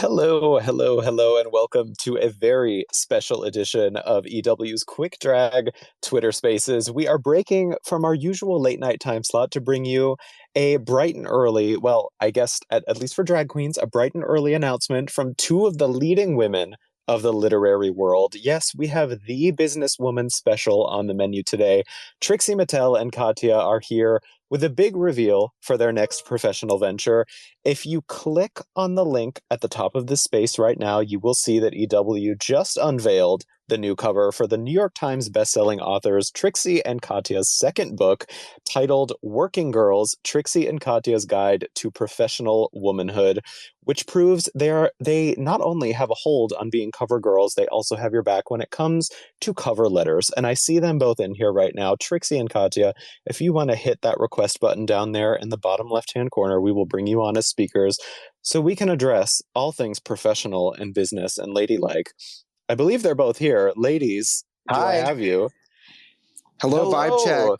Hello, hello, hello, and welcome to a very special edition of EW's Quick Drag Twitter Spaces. We are breaking from our usual late night time slot to bring you a bright and early, well, I guess at least for drag queens, a bright and early announcement from two of the leading women of the literary world. Yes, we have the businesswoman special on the menu today. Trixie Mattel and Katya are here with a big reveal for their next professional venture. If you click on the link at the top of this space right now, you will see that EW just unveiled the new cover for the New York Times bestselling authors Trixie and Katya's second book, titled Working Girls, Trixie and Katya's Guide to Professional Womanhood, which proves they not only have a hold on being cover girls, they also have your back when it comes to cover letters. And I see them both in here right now. Trixie and Katya, if you want to hit that request button down there in the bottom left-hand corner, we will bring you on as speakers so we can address all things professional and business and ladylike. I believe they're both here. Ladies, do I Hi. have you? Hello, vibe check.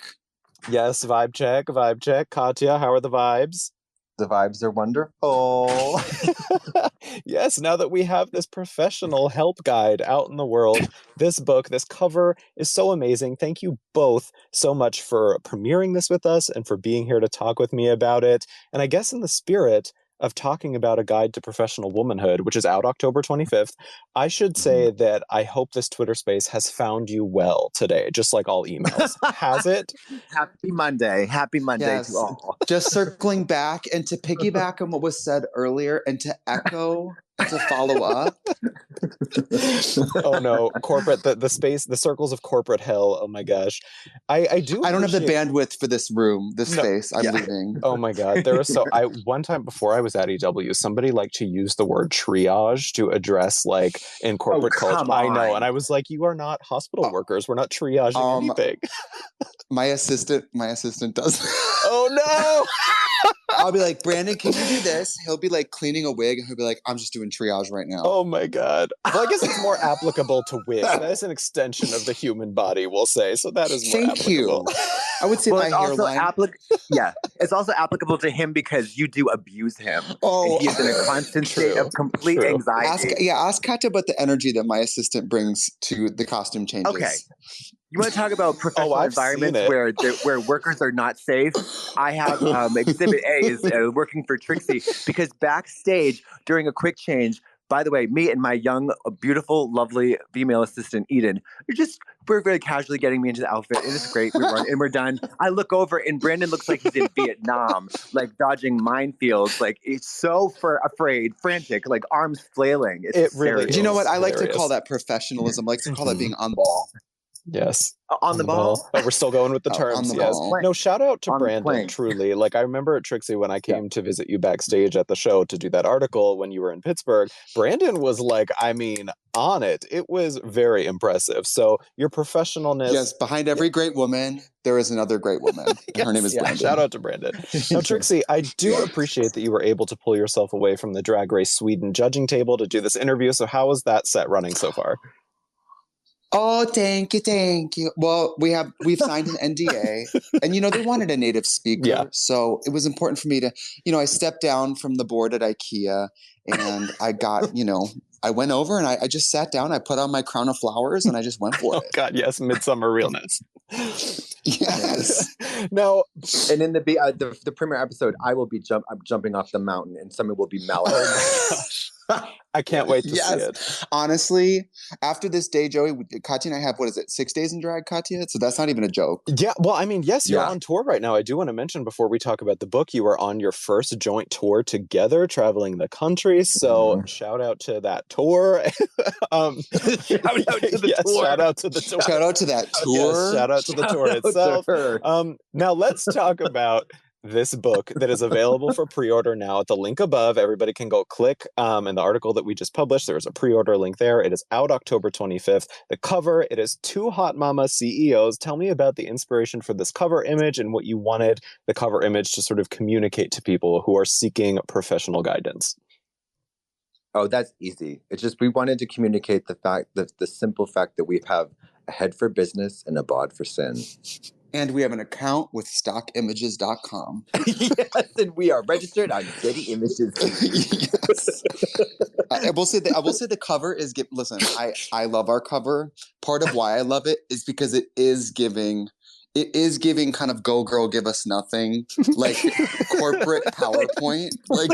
Yes, vibe check, vibe check. Katya, how are the vibes? The vibes are wonderful. Yes, now that we have this professional help guide out in the world, this book, this cover is so amazing. Thank you both so much for premiering this with us and for being here to talk with me about it. And I guess in the spirit of talking about a guide to professional womanhood, which is out October 25th, I should say that I hope this Twitter space has found you well today, just like all emails. Has it? Happy Monday. Happy Monday Yes. to all. Just circling back and to piggyback on what was said earlier and to echo and to follow up. Oh no, corporate, the space, the circles of corporate hell. Oh my gosh. I don't have the bandwidth for this room, this space. I'm leaving. Oh my God. There was one time before I was at EW, somebody liked to use the word triage to address like in corporate culture. I know. And I was like, you are not hospital workers. We're not triaging anything. My assistant does. Oh no. I'll be like, Brandon, can you do this? He'll be like cleaning a wig and he'll be like, I'm just doing triage right now. Oh my God. Well, I guess it's more applicable to wigs. That is an extension of the human body, we'll say. So that is more applicable. You. I would say my hairline. It's also applicable to him because you do abuse him. Oh, he's in a constant state of complete anxiety. Ask Katya about the energy that my assistant brings to the costume changes. Okay. You want to talk about professional environments where workers are not safe? I have Exhibit A is working for Trixie because backstage during a quick change, by the way, me and my young, beautiful, lovely female assistant, Eden, we're very casually getting me into the outfit. It is great. We run and we're done. I look over and Brandon looks like he's in Vietnam, like dodging minefields. Like he's so afraid, frantic, like arms flailing. It really is. Do you know what? I like to call that professionalism. I like to call that being on the ball. Yes. On the ball? But we're still going with the terms, yes. Ball. No, shout out to Brandon, truly. Like, I remember at Trixie when I came to visit you backstage at the show to do that article when you were in Pittsburgh, Brandon was like, on it. It was very impressive. So your professionalness. Yes, behind every great woman, there is another great woman. Yes, her name is Brandon. Shout out to Brandon. Now, Trixie, I do appreciate that you were able to pull yourself away from the Drag Race Sweden judging table to do this interview. So how is that set running so far? Oh, thank you. Well, we've signed an NDA, and they wanted a native speaker, so it was important for me to, I stepped down from the board at IKEA, and I got, I went over and I just sat down, I put on my crown of flowers, and I just went for it. Oh God, yes, midsummer realness. Yes. Now, and in the premiere episode, I will be jumping off the mountain, and someone will be melting. I can't wait to see it. Honestly, after this day, Joey, Katya and I have, 6 days in drag, Katya? So that's not even a joke. Yeah, well, yes, you're on tour right now. I do want to mention before we talk about the book, you are on your first joint tour together, traveling the country. So shout out to that tour. Shout out to the tour. Shout out to the tour. Shout out to that tour. Yes, shout out to the tour itself. Now let's talk about this book that is available for pre-order now at the link above. Everybody can go click in the article that we just published. There's a pre-order link there. It is out October 25th. The cover, it is two hot mama CEOs. Tell me about the inspiration for this cover image and what you wanted the cover image to sort of communicate to people who are seeking professional guidance. Oh, that's easy. It's just we wanted to communicate the simple fact that we have a head for business and a bod for sin. And we have an account with stockimages.com. Yes, and we are registered on Getty Images. Yes. I will say the cover is listen, I love our cover. Part of why I love it is because it is giving kind of go girl give us nothing, like corporate PowerPoint. Like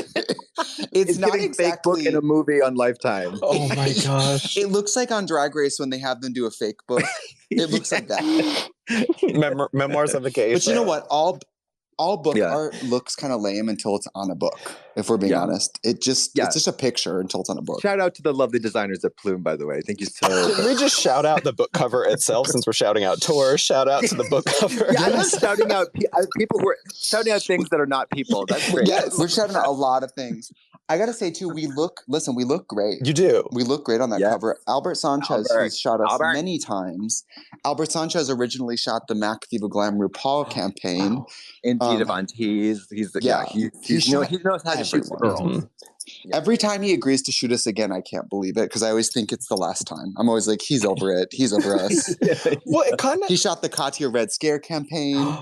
it's not giving exactly fake book in a movie on Lifetime. Oh my gosh. It looks like on Drag Race when they have them do a fake book. It looks like that. Memoirs of a Geisha. But you know what? All book art looks kind of lame until it's on a book, if we're being honest. It's just a picture until it's on a book. Shout out to the lovely designers at Plume, by the way. Thank you so much. Can we just shout out the book cover itself since we're shouting out tours? Shout out to the book cover. Yeah, I love shouting out people who are shouting out things that are not people. That's great. Yes, we're shouting out a lot of things. I got to say, too, we look great. You do. We look great on that cover. Albert Sanchez, who's shot us many times. Albert Sanchez originally shot the Mac Diva Glam RuPaul campaign. Wow. And Dita Von Teese. He knows how to shoot the girls. Mm-hmm. Yeah. Every time he agrees to shoot us again, I can't believe it because I always think it's the last time. I'm always like, he's over it. He's over us. Well, it kind of. He shot the Katya Red Scare campaign.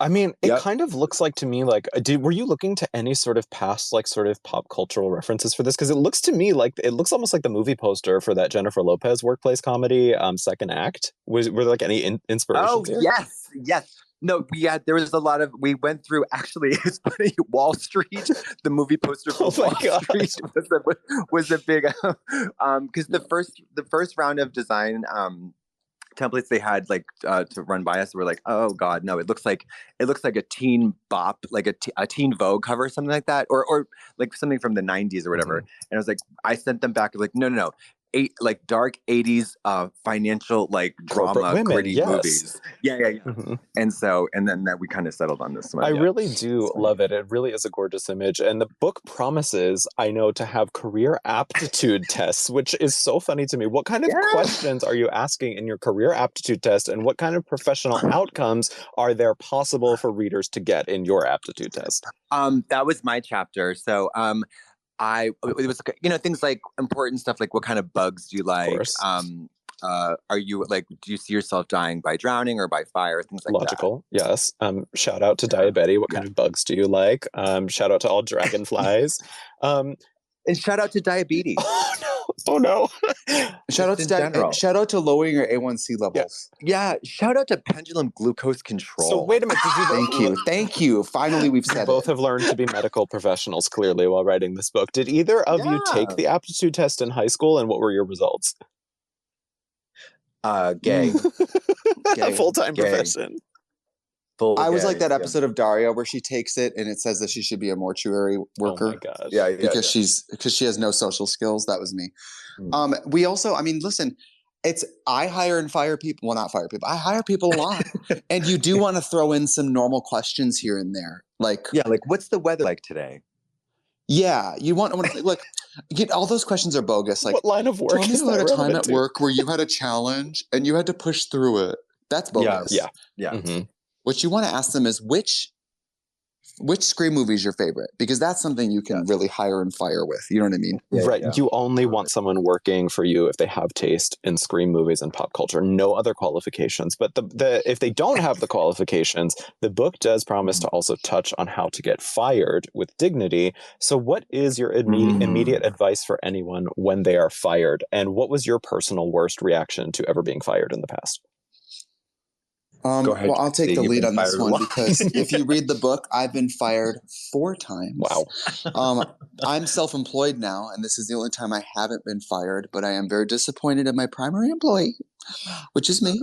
I mean, it kind of looks like to me like, were you looking to any sort of past, like, sort of pop cultural references for this? Because it looks to me like it looks almost like the movie poster for that Jennifer Lopez workplace comedy, Second Act. Were there like any inspirations here? Yes. No, there was a lot of, we went through, actually, it's funny, Wall Street, the movie poster for Wall Street was a big, because the first round of design templates they had to run by us were like, oh God, no, it looks like a teen bop, like a teen Vogue cover or something like that, or like something from the 90s or whatever. Mm-hmm. And I was like, I sent them back, I was like, no. Dark 80s financial drama gritty movies. Yeah. Mm-hmm. And then we kind of settled on this one. I really do love it. It really is a gorgeous image. And the book promises, I know, to have career aptitude tests, which is so funny to me. What kind of questions are you asking in your career aptitude test? And what kind of professional outcomes are there possible for readers to get in your aptitude test? That was my chapter. So it was, things like important stuff, like what kind of bugs do you like? Are you do you see yourself dying by drowning or by fire? Things like Logical, that. Yes. Shout out to Diabetes. What kind of bugs do you like? Shout out to all dragonflies. And shout out to diabetes. Oh no. Shout out to lowering your A1C levels. Yeah. Shout out to pendulum glucose control. So wait a minute. Thank you. Finally, we've said both have learned to be medical professionals clearly while writing this book. Did either of you take the aptitude test in high school, and what were your results? Gay. A full-time profession. I was like that episode of Daria where she takes it and it says that she should be a mortuary worker. Oh my gosh. Yeah, because she has no social skills. That was me. We also, listen, I hire and fire people. Well, not fire people. I hire people a lot. And you do want to throw in some normal questions here and there. Like what's the weather like today? Yeah, you want all those questions are bogus. Like, what line of work? Tell me about a time at work where you had a challenge and you had to push through it. That's bogus. Yeah. Mm-hmm. What you want to ask them is which Scream movie is your favorite? Because that's something you can really hire and fire with. You know what I mean? Right. Yeah. You only want someone working for you if they have taste in Scream movies and pop culture. No other qualifications. But if they don't have the qualifications, the book does promise to also touch on how to get fired with dignity. So what is your immediate advice for anyone when they are fired? And what was your personal worst reaction to ever being fired in the past? Go ahead. Well, I'll take the lead on this one because if you read the book, I've been fired 4 times. Wow. I'm self-employed now, and this is the only time I haven't been fired, but I am very disappointed in my primary employee, which is me.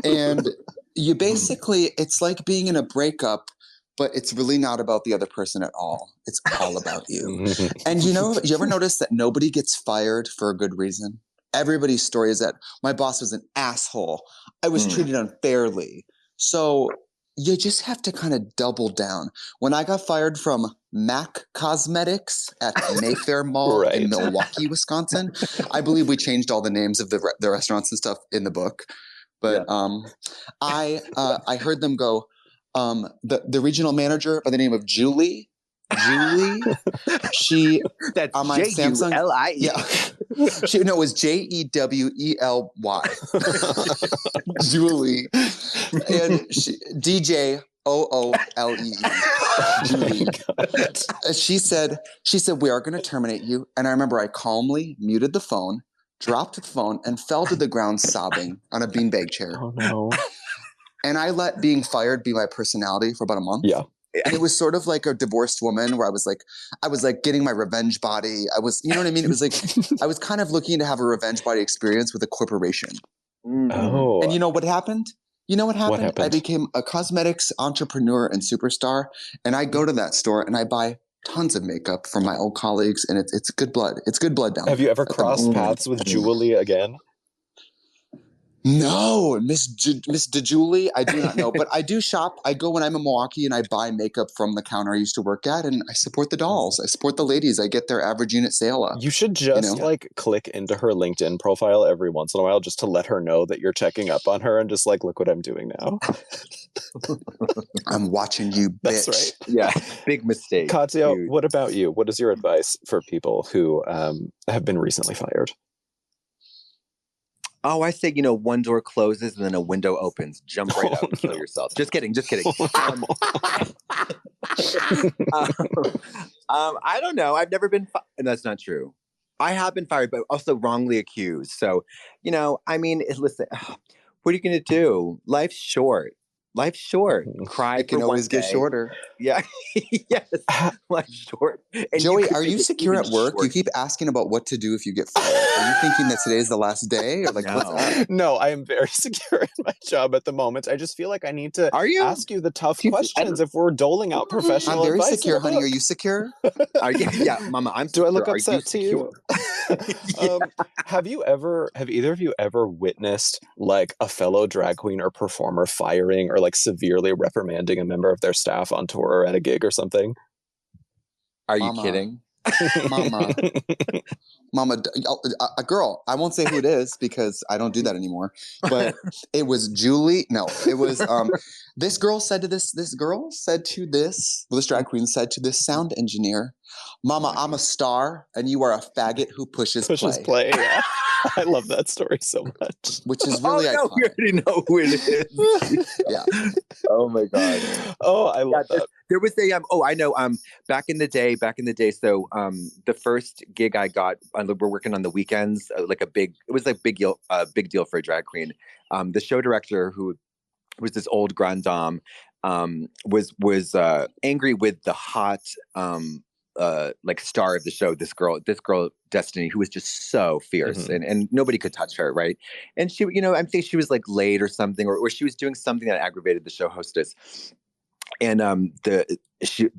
And you basically, it's like being in a breakup, but it's really not about the other person at all. It's all about you. And you ever notice that nobody gets fired for a good reason? Everybody's story is that my boss was an asshole. I was treated unfairly. So you just have to kind of double down. When I got fired from MAC Cosmetics at Mayfair Mall in Milwaukee, Wisconsin, I believe we changed all the names of the restaurants and stuff in the book. But I heard them go, the regional manager by the name of Julie, she that's on my Samsung. Julie. Yeah. No, it was Jewely. Julie. And DJ OOLEE. Julie. She said, we are going to terminate you. And I remember I calmly muted the phone, dropped the phone, and fell to the ground sobbing on a beanbag chair. Oh, no. And I let being fired be my personality for about a month. Yeah. And it was sort of like a divorced woman where I was like getting my revenge body. I was, you know what I mean? It was like, I was kind of looking to have a revenge body experience with a corporation. Oh. And you know what happened? What happened? I became a cosmetics entrepreneur and superstar. And I go to that store and I buy tons of makeup from my old colleagues. And it's good blood. It's good blood down there. Have you ever crossed paths with Jewely again? No, Miss DeJulie, I do not know. But I do shop. I go when I'm in Milwaukee and I buy makeup from the counter I used to work at, and I support the dolls. I support the ladies. I get their average unit sale up. You should just like click into her LinkedIn profile every once in a while just to let her know that you're checking up on her and just like, look what I'm doing now. I'm watching you, bitch. That's right. Yeah, big mistake. Katya, what about you? What is your advice for people who have been recently fired? Oh, I say, one door closes and then a window opens. Jump right out and kill yourself. Just kidding. I don't know. I've never been fired. That's not true. I have been fired, but also wrongly accused. So, listen, what are you going to do? Life's short. Cry. It can always get shorter. Yeah. Yes. Life's short. And Joey, are you secure at work? You keep asking about what to do if you get fired. Are you thinking that today is the last day? Or like, no. What's up? No, I am very secure in my job at the moment. I just feel like I need to ask you the tough questions if we're doling out professional advice. I'm very secure, honey. Are you secure? Yeah, Mama, I'm secure. Do I look upset to you? Have either of you ever witnessed like a fellow drag queen or performer firing or like severely reprimanding a member of their staff on tour or at a gig or something? Are you kidding? Mama, a girl. I won't say who it is because I don't do that anymore. But it was Julie. No, it was this girl said to this drag queen said to this sound engineer, "Mama, I'm a star, and you are a faggot who pushes play." Yeah. I love that story so much. Which is really iconic. We already know who it is. Yeah. Oh my God. Oh, I love that. There was I know. Back in the day. So, the first gig I got, we're working on the weekends, it was a big deal for a drag queen. The show director, who was this old grand dame, was angry with the hot, star of the show, this girl Destiny, who was just so fierce, and nobody could touch her, right? And she, I think she was like late or something, or she was doing something that aggravated the show hostess. And the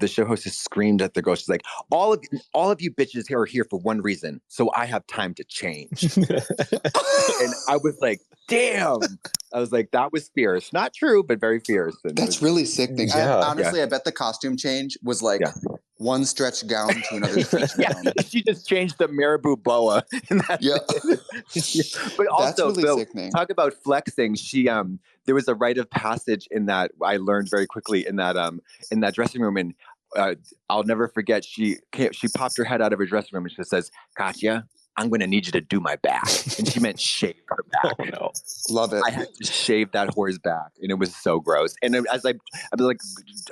show hostess screamed at the girl. She's like, all of you bitches here are here for one reason, so I have time to change. And I was like, damn. I was like, that was fierce. Not true, but very fierce. And that's really sickening. Yeah. Honestly, I bet the costume change was like one stretch gown to another stretch gown. She just changed the marabou boa. But also, that's really sickening. Talk about flexing. She there was a rite of passage in that I learned very quickly in that dressing room, and I'll never forget. She popped her head out of her dressing room and she says, "Katya, I'm going to need you to do my back." And she meant shave her back. Oh, no. Love it. I had to shave that whore's back, and it was so gross. And as I was like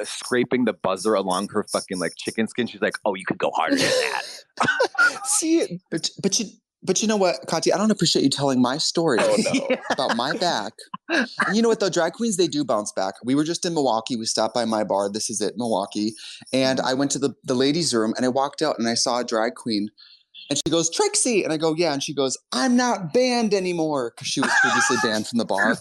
scraping the buzzer along her fucking like chicken skin, she's like, "Oh, you could go harder than that." See, but you know what, Katya? I don't appreciate you telling my story about my back. And you know what, though? Drag queens, they do bounce back. We were just in Milwaukee. We stopped by my bar. This is it, Milwaukee. And I went to the ladies' room, and I walked out, and I saw a drag queen. And she goes, "Trixie." And I go, "Yeah." And she goes, "I'm not banned anymore," because she was previously banned from the bar.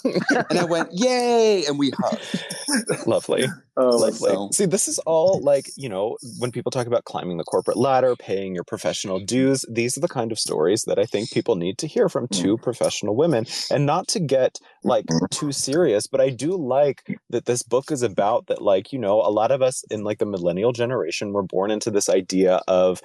And I went, "Yay." And we hugged. Lovely. Lovely. See, this is all like, when people talk about climbing the corporate ladder, paying your professional dues, these are the kind of stories that I think people need to hear from two professional women. And not to get like too serious, but I do like that this book is about that, like, a lot of us in like the millennial generation were born into this idea of,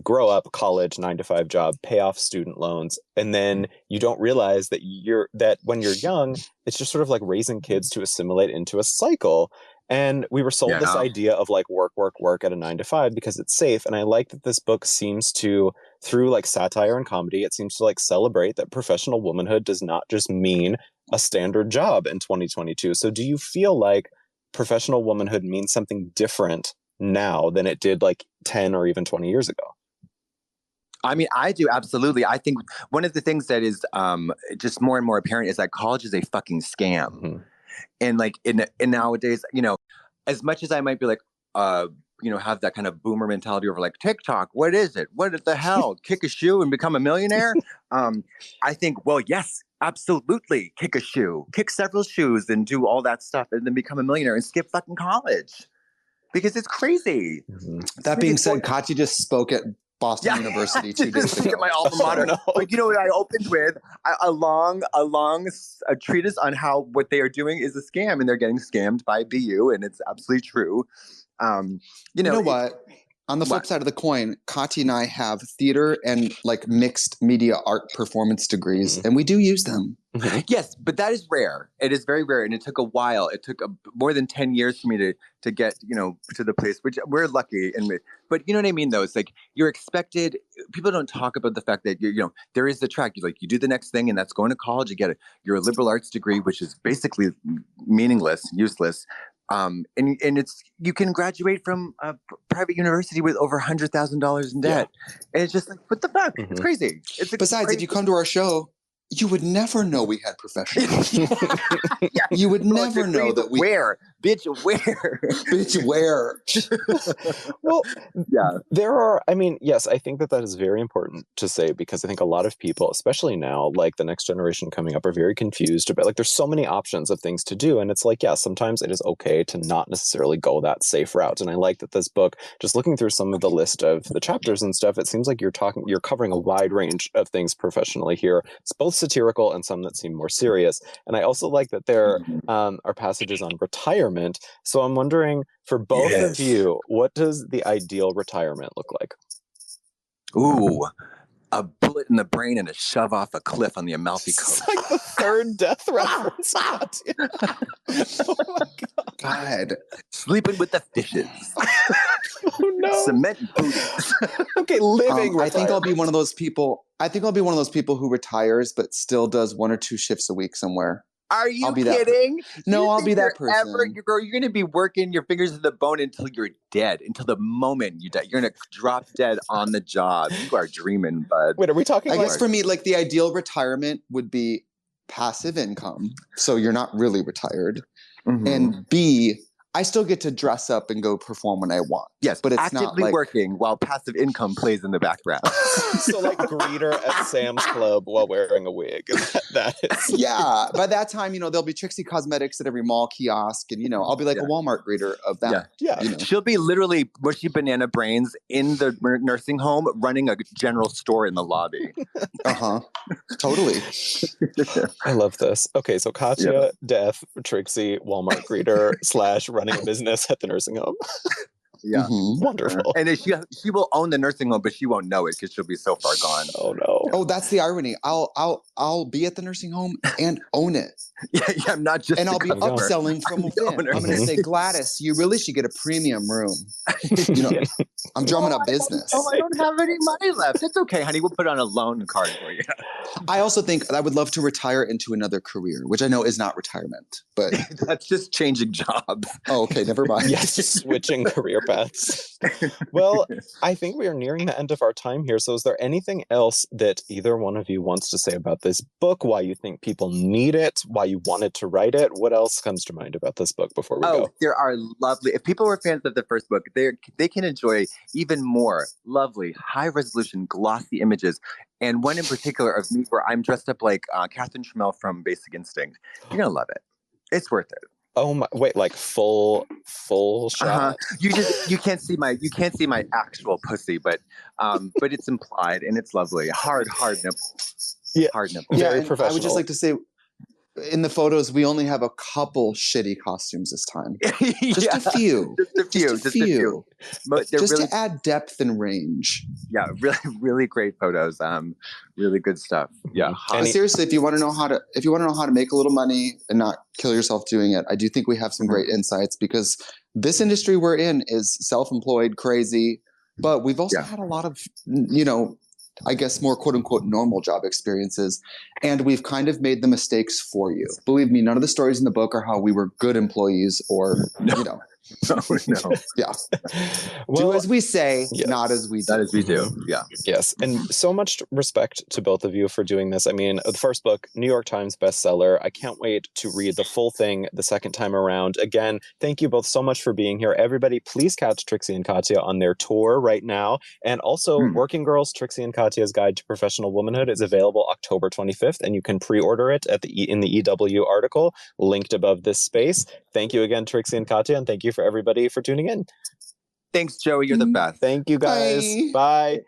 grow up, college, 9-to-5 job, pay off student loans. And then you don't realize that when you're young, it's just sort of like raising kids to assimilate into a cycle. And we were sold this idea of like work at a 9 to 5 because it's safe. And I like that this book seems to, through like satire and comedy, it seems to like celebrate that professional womanhood does not just mean a standard job in 2022. So do you feel like professional womanhood means something different now than it did like 10 or even 20 years ago? I mean, I do, absolutely. I think one of the things that is just more and more apparent is that college is a fucking scam. Mm-hmm. And like in nowadays, you know, as much as I might be like, you know, have that kind of boomer mentality over like TikTok, what is it? What the hell? Kick a shoe and become a millionaire? I think, well, yes, absolutely. Kick a shoe, kick several shoes and do all that stuff and then become a millionaire and skip fucking college because it's crazy. Mm-hmm. That being said, Katya just spoke at Boston University 2 days ago. My alma mater. No. But you know what I opened with? A long treatise on how what they are doing is a scam and they're getting scammed by BU and it's absolutely true. You know what? On the flip side of the coin, Katya and I have theater and like mixed media art performance degrees, and we do use them. Mm-hmm. Yes, but that is rare. It is very rare, and it took a while. It took more than 10 years for me to get, you know, to the place, which we're lucky. But you know what I mean, though? It's like you're expected. People don't talk about the fact that you know there is the track. You do the next thing, and that's going to college. You get your liberal arts degree, which is basically meaningless, useless. And it's you can graduate from a private university with over $100,000 in debt, and it's just like what the fuck? Mm-hmm. It's crazy. Besides, if you come to our show, you would never know we had professionals. You would never know that we bitch where. Well, yeah, there are. I mean, yes, I think that is very important to say because I think a lot of people, especially now, like the next generation coming up, are very confused about like there's so many options of things to do, and it's like sometimes it is okay to not necessarily go that safe route. And I like that this book, just looking through some of the list of the chapters and stuff, it seems like you're covering a wide range of things professionally here. It's both satirical and some that seem more serious. And I also like that there are passages on retirement. So I'm wondering, for both of you, what does the ideal retirement look like? Ooh, a bullet in the brain and a shove off a cliff on the Amalfi Coast. It's like the third death reference. Oh my God. Sleeping with the fishes. Oh no. Cement boots. Okay, living. I think I'll be one of those people. Who retires but still does 1 or 2 shifts a week somewhere. Are you kidding? No, I'll be that person. You're going to be working your fingers to the bone until you're dead, until the moment you die. You're going to drop dead on the job. You are dreaming, bud. Wait, are we talking? I guess for me, like the ideal retirement would be passive income. So you're not really retired. Mm-hmm. And B, I still get to dress up and go perform when I want. Yes, but it's actively not like working while passive income plays in the background. So like greeter at Sam's Club while wearing a wig. That is. Yeah. By that time, there'll be Trixie Cosmetics at every mall kiosk, and I'll be like a Walmart greeter of that. Yeah. She'll be literally mushy banana brains in the nursing home, running a general store in the lobby. Totally. I love this. Okay, so Katya, Death, Trixie, Walmart greeter / running a business at the nursing home. Yeah. Mm-hmm. Wonderful. And she will own the nursing home, but she won't know it because she'll be so far gone. Oh no. Oh, that's the irony. I'll be at the nursing home and own it. Yeah, I'm not just. And I'll be upselling from within. I'm going to say, Gladys, you really should get a premium room. I'm drumming up business. I don't have any money left. It's okay, honey. We'll put on a loan card for you. I also think I would love to retire into another career, which I know is not retirement, but that's just changing jobs. Oh, okay, never mind. Yes, switching career paths. Well, I think we are nearing the end of our time here. So is there anything else that either one of you wants to say about this book? Why you think people need it? Why you wanted to write it? What else comes to mind about this book before we go? There are lovely. If people were fans of the first book, they can enjoy even more lovely, high-resolution, glossy images. And one in particular of me where I'm dressed up like Catherine Trammell from Basic Instinct. You're going to love it. It's worth it. Oh my! Wait, like full shot. You can't see my actual pussy, but it's implied and it's lovely. Hard nipple. Yeah, hard nipple. Yeah, very professional. I would just like to say, in the photos, we only have a couple shitty costumes this time. Just Yeah. a few. Just a few. Just to add depth and range. Yeah, really, really great photos. Really good stuff. Yeah. But seriously, if you want to know how to make a little money and not kill yourself doing it, I do think we have some great insights, because this industry we're in is self-employed, crazy, but we've also had a lot of, I guess more quote unquote normal job experiences. And we've kind of made the mistakes for you. Believe me, none of the stories in the book are how we were good employees or, No. Yeah. Well, do as we say, not as we do. Not as we do. Yeah. Yes. And so much respect to both of you for doing this. I mean, the first book, New York Times bestseller. I can't wait to read the full thing the second time around. Again, thank you both so much for being here. Everybody, please catch Trixie and Katya on their tour right now. And also, Working Girls, Trixie and Katya's Guide to Professional Womanhood is available October 25th, and you can pre-order it in the EW article linked above this space. Thank you again, Trixie and Katya, and thank you for everybody for tuning in. Thanks, Joey. You're the best. Thank you, guys. Bye.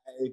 Bye.